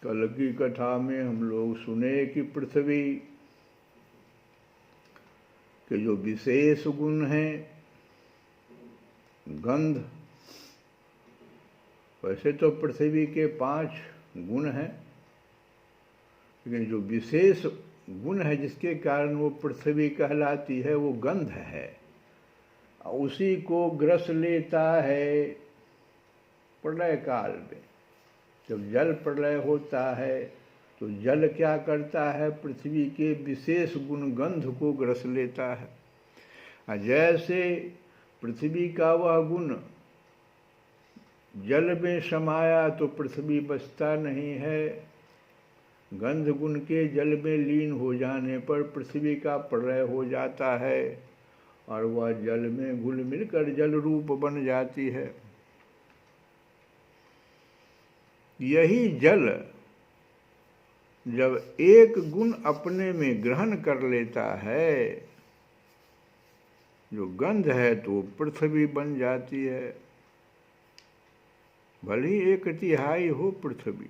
कल की कथा में हम लोग सुने कि पृथ्वी के जो विशेष गुण हैं, गंध, वैसे तो पृथ्वी के 5 गुण हैं, लेकिन जो विशेष गुण है जिसके कारण वो पृथ्वी कहलाती है वो गंध है। उसी को ग्रस लेता है प्रलय काल में। जब जल प्रलय होता है तो जल क्या करता है, पृथ्वी के विशेष गुण गंध को ग्रस लेता है। जैसे पृथ्वी का वह गुण जल में समाया तो पृथ्वी बचता नहीं है, गंध गुण के जल में लीन हो जाने पर पृथ्वी का प्रलय हो जाता है और वह जल में घुल मिलकर जल रूप बन जाती है। यही जल जब एक गुण अपने में ग्रहण कर लेता है, जो गंध है, तो पृथ्वी बन जाती है। भले ही 1/3 हो पृथ्वी,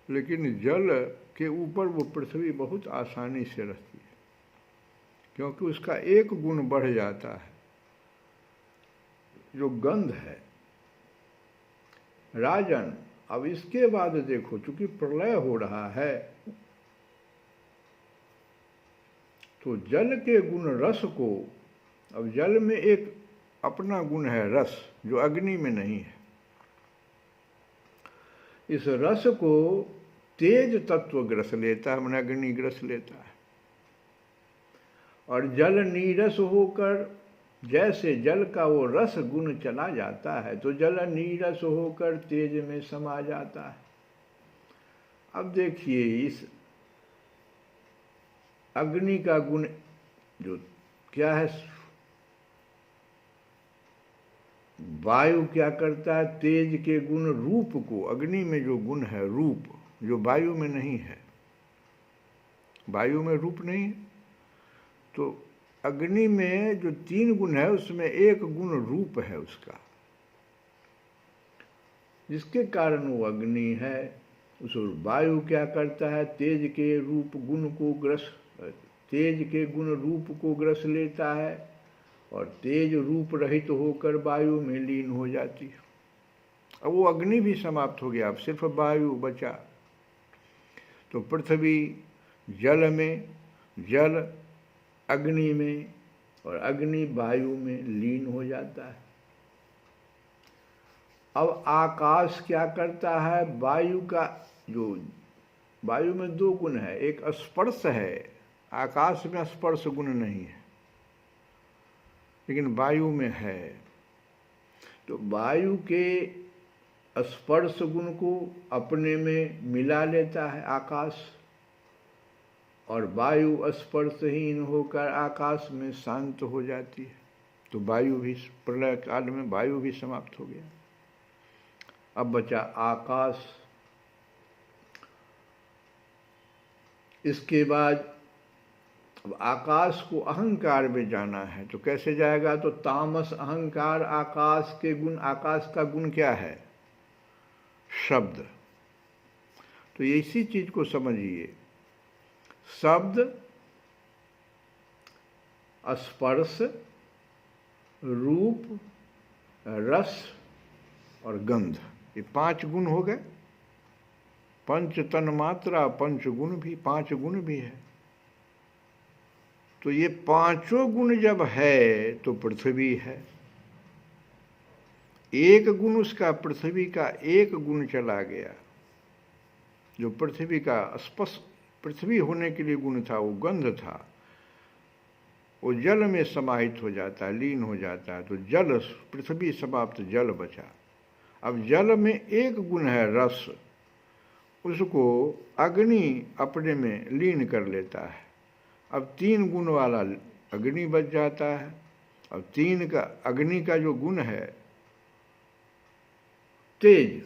लेकिन जल के ऊपर वो पृथ्वी बहुत आसानी से रहती है, क्योंकि उसका एक गुण बढ़ जाता है, जो गंध है। राजन, अब इसके बाद देखो, चूंकि प्रलय हो रहा है तो जल के गुण रस को, अब जल में एक अपना गुण है रस, जो अग्नि में नहीं है। इस रस को तेज तत्व ग्रस लेता है, मैंने अग्नि ग्रस लेता है। और जल नीरस होकर, जैसे जल का वो रस गुण चला जाता है तो जल नीरस होकर तेज में समा जाता है। अब देखिए, इस अग्नि का गुण जो क्या है, वायु क्या करता है, तेज के गुण रूप को, अग्नि में जो गुण है रूप, जो वायु में नहीं है, वायु में रूप नहीं, तो अग्नि में जो 3 गुण है उसमें एक गुण रूप है उसका, जिसके कारण वो अग्नि है। उस वायु क्या करता है, तेज के रूप गुण को तेज के गुण रूप को ग्रस लेता है और तेज रूप रहित होकर वायु में लीन हो जाती है। अब वो अग्नि भी समाप्त हो गया, अब सिर्फ वायु बचा। तो पृथ्वी जल में, जल अग्नि में और अग्नि वायु में लीन हो जाता है। अब आकाश क्या करता है, वायु का जो, वायु में 2 गुण है, एक स्पर्श है, आकाश में स्पर्श गुण नहीं है लेकिन वायु में है। तो वायु के स्पर्श गुण को अपने में मिला लेता है आकाश, और वायु स्पर्शहीन होकर आकाश में शांत हो जाती है। तो वायु भी, प्रलय काल में वायु भी समाप्त हो गया। अब बचा आकाश। इसके बाद अब आकाश को अहंकार में जाना है, तो कैसे जाएगा, तो तामस अहंकार आकाश के गुण, आकाश का गुण क्या है, शब्द। तो इसी चीज को समझिए, शब्द, स्पर्श, रूप, रस और गंध, ये 5 गुण हो गए। पंच तन मात्रा, 5 गुण भी, 5 गुण भी है। तो ये 5 गुण जब है तो पृथ्वी है। एक गुण उसका, पृथ्वी का एक गुण चला गया, जो पृथ्वी का स्पर्श, पृथ्वी होने के लिए गुण था, वो गंध था, वो जल में समाहित हो जाता है, लीन हो जाता है। तो जल, पृथ्वी समाप्त, जल बचा। अब जल में एक गुण है रस, उसको अग्नि अपने में लीन कर लेता है। अब 3 गुण वाला अग्नि बच जाता है। अब 3 का, अग्नि का जो गुण है तेज,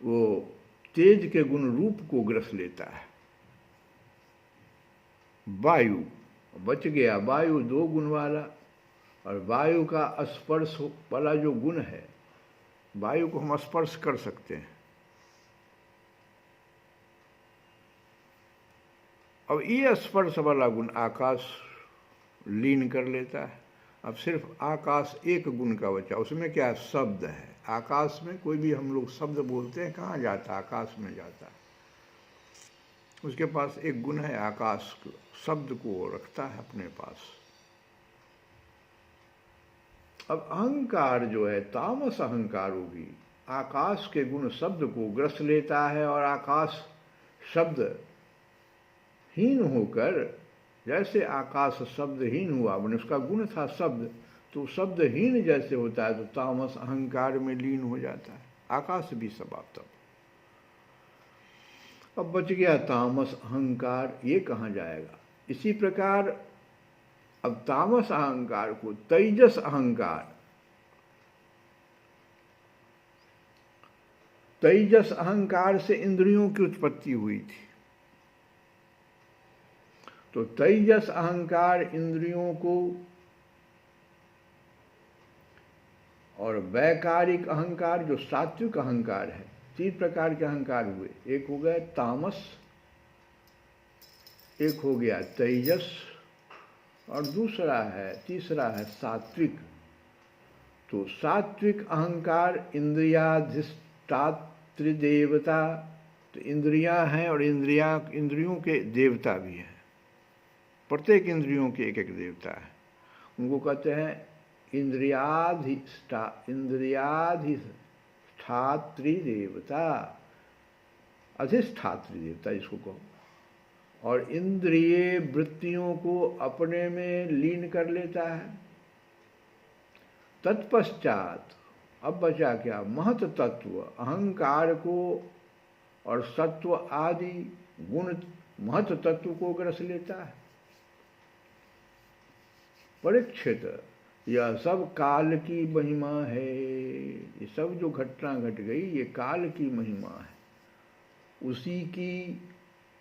वो तेज के गुण रूप को ग्रस लेता है। वायु बच गया, वायु 2 गुण वाला, और वायु का स्पर्श वाला जो गुण है, वायु को हम स्पर्श कर सकते हैं। अब ये स्पर्श वाला गुण आकाश लीन कर लेता है। अब सिर्फ आकाश एक गुण का बचा, उसमें क्या शब्द है। आकाश में कोई भी हम लोग शब्द बोलते हैं, कहाँ जाता है? आकाश में जाता है। उसके पास एक गुण है, आकाश शब्द को रखता है अपने पास। अब अहंकार जो है, तामस अहंकार भी आकाश के गुण शब्द को ग्रस लेता है, और आकाश शब्द हीन होकर, जैसे आकाश शब्दहीन हुआ, मैंने उसका गुण था शब्द, तो शब्दहीन जैसे होता है तो तामस अहंकार में लीन हो जाता है, आकाश भी समाप्त। अब बच गया तामस अहंकार, ये कहाँ जाएगा? इसी प्रकार अब तामस अहंकार को तेजस अहंकार, तेजस अहंकार से इंद्रियों की उत्पत्ति हुई थी। तो तेजस अहंकार इंद्रियों को, और वैकारिक अहंकार जो सात्विक अहंकार है, 3 प्रकार के अहंकार हुए। एक हो गया तामस, एक हो गया तेजस, और तीसरा है सात्विक। तो सात्विक अहंकार इंद्रियाधिष्ठात्री देवता, तो इंद्रियां हैं और इंद्रियों के देवता भी हैं। प्रत्येक इंद्रियों के एक एक देवता है, उनको कहते हैं इंद्रियाधिष्ठात्री देवता, अधिष्ठात्री देवता जिसको कहो। और इंद्रिय वृत्तियों को अपने में लीन कर लेता है। तत्पश्चात अब बचा क्या? महत तत्व अहंकार को और सत्व आदि गुण महत तत्व को ग्रस लेता है। परीक्षित, यह सब काल की महिमा है। ये सब जो घटना घट गई, ये काल की महिमा है। उसी की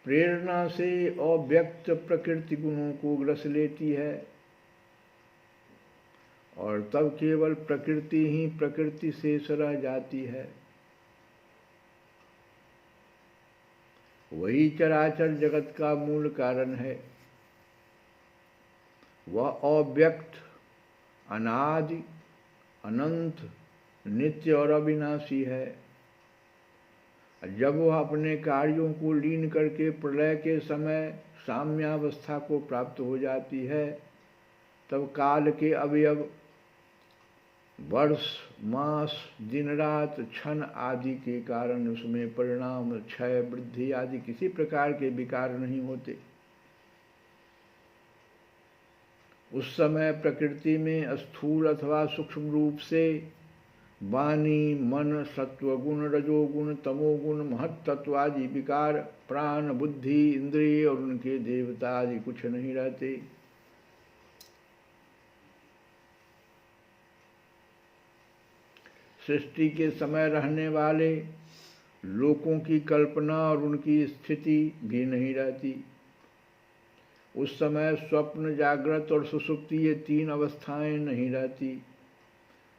प्रेरणा से अव्यक्त प्रकृति गुणों को ग्रस लेती है, और तब केवल प्रकृति ही प्रकृति शेष रह जाती है। वही चराचर जगत का मूल कारण है। वह अव्यक्त, अनादि, अनंत, नित्य और अविनाशी है। जब वह अपने कार्यों को लीन करके प्रलय के समय साम्यावस्था को प्राप्त हो जाती है, तब काल के अवयव, वर्ष, मास, दिन रात, क्षण आदि के कारण उसमें परिणाम, क्षय, वृद्धि आदि किसी प्रकार के विकार नहीं होते। उस समय प्रकृति में स्थूल अथवा सूक्ष्म रूप से वाणी, मन, सत्वगुण, रजोगुण, तमोगुण, महत्तत्व आदि विकार, प्राण, बुद्धि, इंद्रिय और उनके देवता आदि कुछ नहीं रहते। सृष्टि के समय रहने वाले लोकों की कल्पना और उनकी स्थिति भी नहीं रहती। उस समय स्वप्न, जागृत और सुषुप्ति, ये 3 अवस्थाएं नहीं रहती।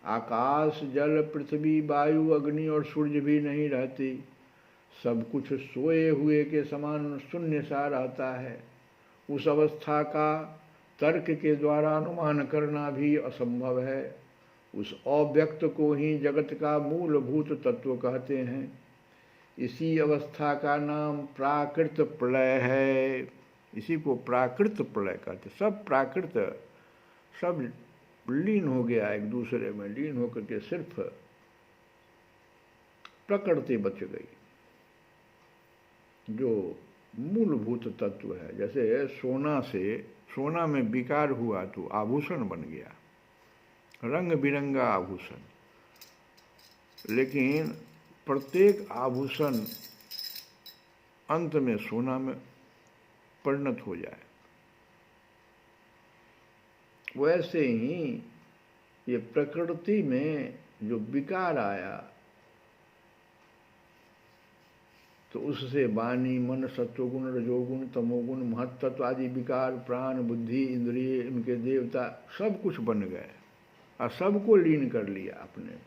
आकाश, जल, पृथ्वी, वायु, अग्नि और सूर्य भी नहीं रहते। सब कुछ सोए हुए के समान शून्य सा रहता है। उस अवस्था का तर्क के द्वारा अनुमान करना भी असंभव है। उस अव्यक्त को ही जगत का मूलभूत तत्व कहते हैं। इसी अवस्था का नाम प्राकृत प्रलय है। इसी को प्राकृत प्रलय कहते। सब प्राकृत, सब लीन हो गया, एक दूसरे में लीन होकर के सिर्फ प्रकृति बच गई, जो मूलभूत तत्व है। जैसे सोना में विकार हुआ तो आभूषण बन गया, रंग बिरंगा आभूषण, लेकिन प्रत्येक आभूषण अंत में सोना में परिणत हो जाए। वैसे ही ये प्रकृति में जो विकार आया, तो उससे वाणी, मन, सत्वगुण, रजोगुण, तमोगुण, महत्त्व आदि विकार, प्राण, बुद्धि, इंद्रिय, इनके देवता सब कुछ बन गए और सबको लीन कर लिया अपने में।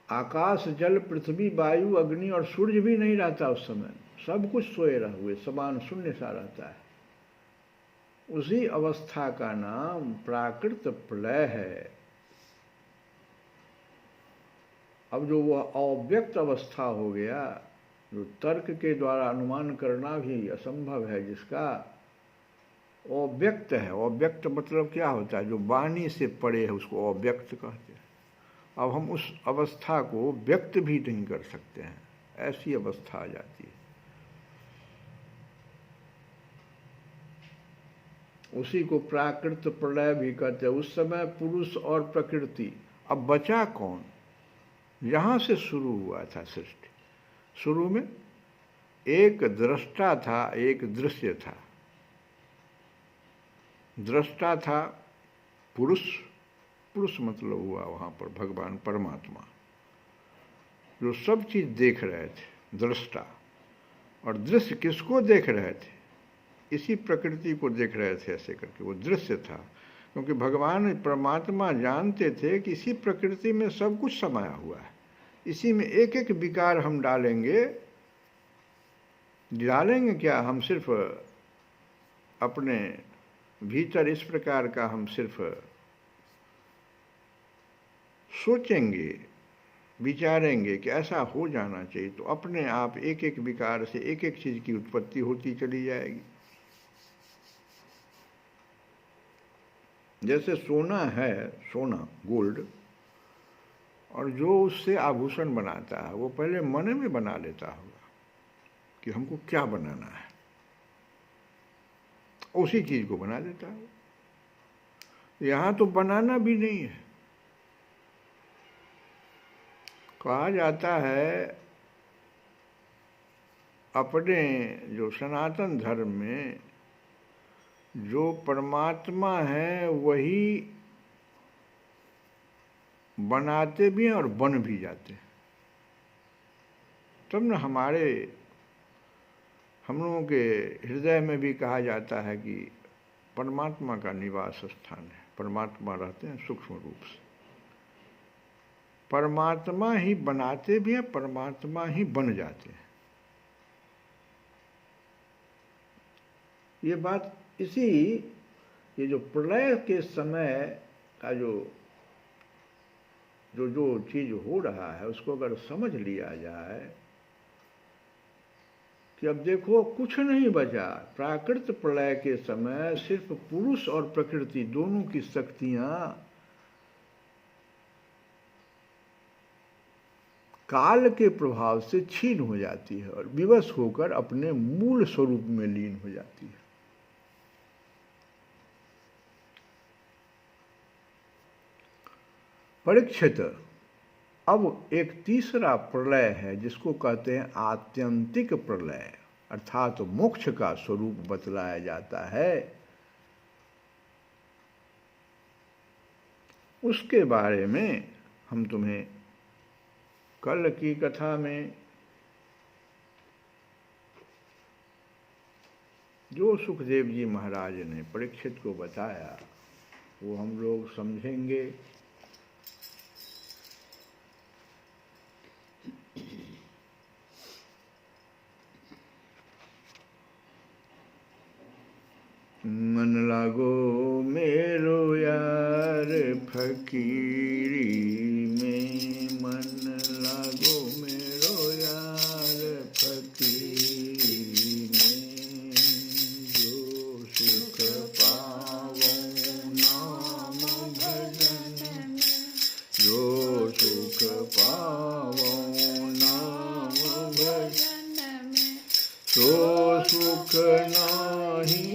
आकाश, जल, पृथ्वी, वायु, अग्नि और सूर्य भी नहीं रहता उस समय, सब कुछ सोए रहे हुए समान शून्य सा रहता है। उसी अवस्था का नाम प्राकृत प्रलय है। अब जो वह अव्यक्त अवस्था हो गया, जो तर्क के द्वारा अनुमान करना भी असंभव है, जिसका अव्यक्त है। अव्यक्त मतलब क्या होता है? जो वाणी से परे है उसको अव्यक्त कहते हैं। अब हम उस अवस्था को व्यक्त भी नहीं कर सकते हैं, ऐसी अवस्था आ जाती है। उसी को प्राकृत प्रलय भी कहते हैं। उस समय पुरुष और प्रकृति, अब बचा कौन? यहां से शुरू हुआ था सृष्टि। शुरू में एक दृष्टा था, एक दृश्य था। दृष्टा था पुरुष, पुरुष मतलब हुआ वहां पर भगवान परमात्मा, जो सब चीज देख रहे थे, दृष्टा। और दृश्य किसको देख रहे थे? इसी प्रकृति को देख रहे थे ऐसे करके, वो दृश्य था। क्योंकि भगवान परमात्मा जानते थे कि इसी प्रकृति में सब कुछ समाया हुआ है, इसी में एक एक विकार हम डालेंगे क्या? हम सिर्फ अपने भीतर इस प्रकार का हम सिर्फ सोचेंगे, विचारेंगे कि ऐसा हो जाना चाहिए, तो अपने आप एक एक विकार से एक एक चीज की उत्पत्ति होती चली जाएगी। जैसे सोना है, सोना गोल्ड, और जो उससे आभूषण बनाता है वो पहले मन में बना लेता होगा कि हमको क्या बनाना है, उसी चीज को बना देता है। यहां तो बनाना भी नहीं है। कहा जाता है अपने जो सनातन धर्म में जो परमात्मा है वही बनाते भी हैं और बन भी जाते हैं। तब न हम लोगों के हृदय में भी कहा जाता है कि परमात्मा का निवास स्थान है, परमात्मा रहते हैं सूक्ष्म रूप से। परमात्मा ही बनाते भी हैं, परमात्मा ही बन जाते हैं। ये बात ये जो प्रलय के समय का जो चीज हो रहा है उसको अगर समझ लिया जाए कि अब देखो कुछ नहीं बचा। प्राकृत प्रलय के समय सिर्फ पुरुष और प्रकृति दोनों की शक्तियां काल के प्रभाव से छीन हो जाती है और विवश होकर अपने मूल स्वरूप में लीन हो जाती है। परीक्षित, अब एक तीसरा प्रलय है जिसको कहते हैं आत्यंतिक प्रलय, अर्थात मोक्ष का स्वरूप बतलाया जाता है। उसके बारे में हम तुम्हें कल की कथा में जो सुखदेव जी महाराज ने परीक्षित को बताया वो हम लोग समझेंगे। मन लागो मेरो यार फकीरी में, मन लागो मेरो यार फकीरी में, जो सुख पावो नाम भजन में, जो सुख पावो नाम भजन में, तो सुख नाही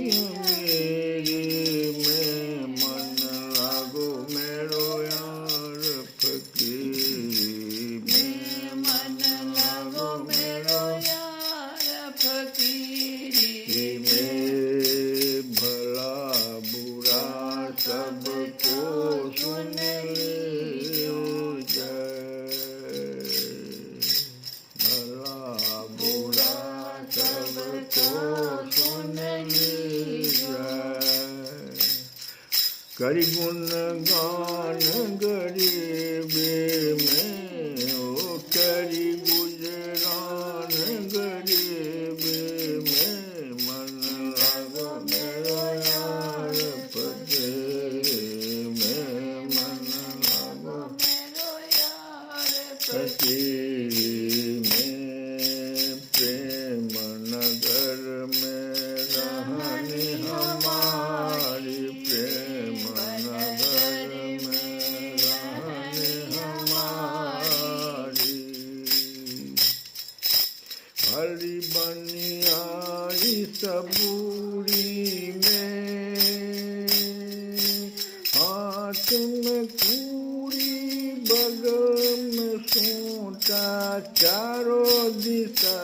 सब करि गुण गान गरीबी में, ओ करि गुजरान गरीबी में, मन लागो मेरो यार फकीरी में, मन लागो मेरो यार फकीरी में, प्रेम नगर में रहनी हमारी, प्रेम नगर में रहनी हमारी, हरी बनियारी सबूरी में, हाथ में पूरी बगल में सोटा, चारों दिशा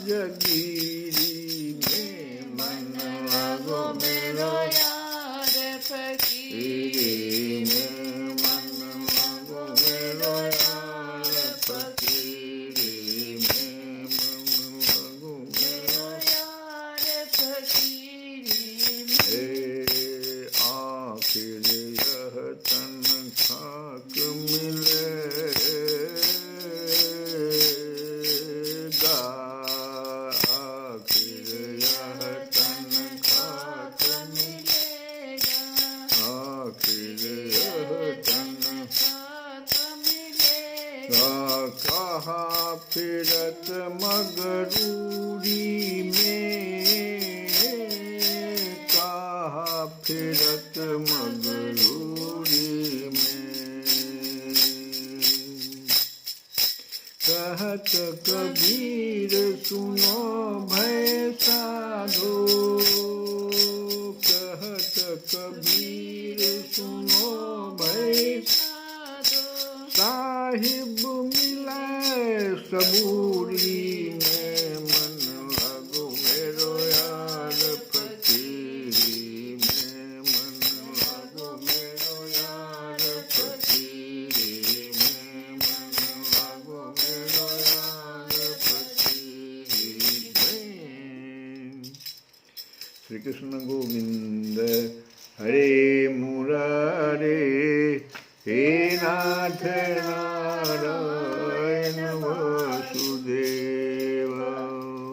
जगीरी में, मन लागो मेरो यार फकीरी में, मन लागो मेरो यार फकीरी में, मन लागो मेरो यार फकीरी में, आखिर यह तन खाक मिलेगा, आखिर यह तन खाक मिलेगा, आखिर यह तन खाक मिलेगा, कहाँ फिरत मगरूरी में, कहाँ फिरत मगरूरी में, कहत कबीर सुनो भय साधो, कहत कबीर सुनो भय साधो, साहिब मिले सबूरी में, मन लागो मेरो यार फकीरी में, मन लागो मेरो यार फकीरी में, मन लागो मेरो यार फकीरी में। श्री कृष्ण गोविंद हरे मुरारे, हे नाथ नारायण।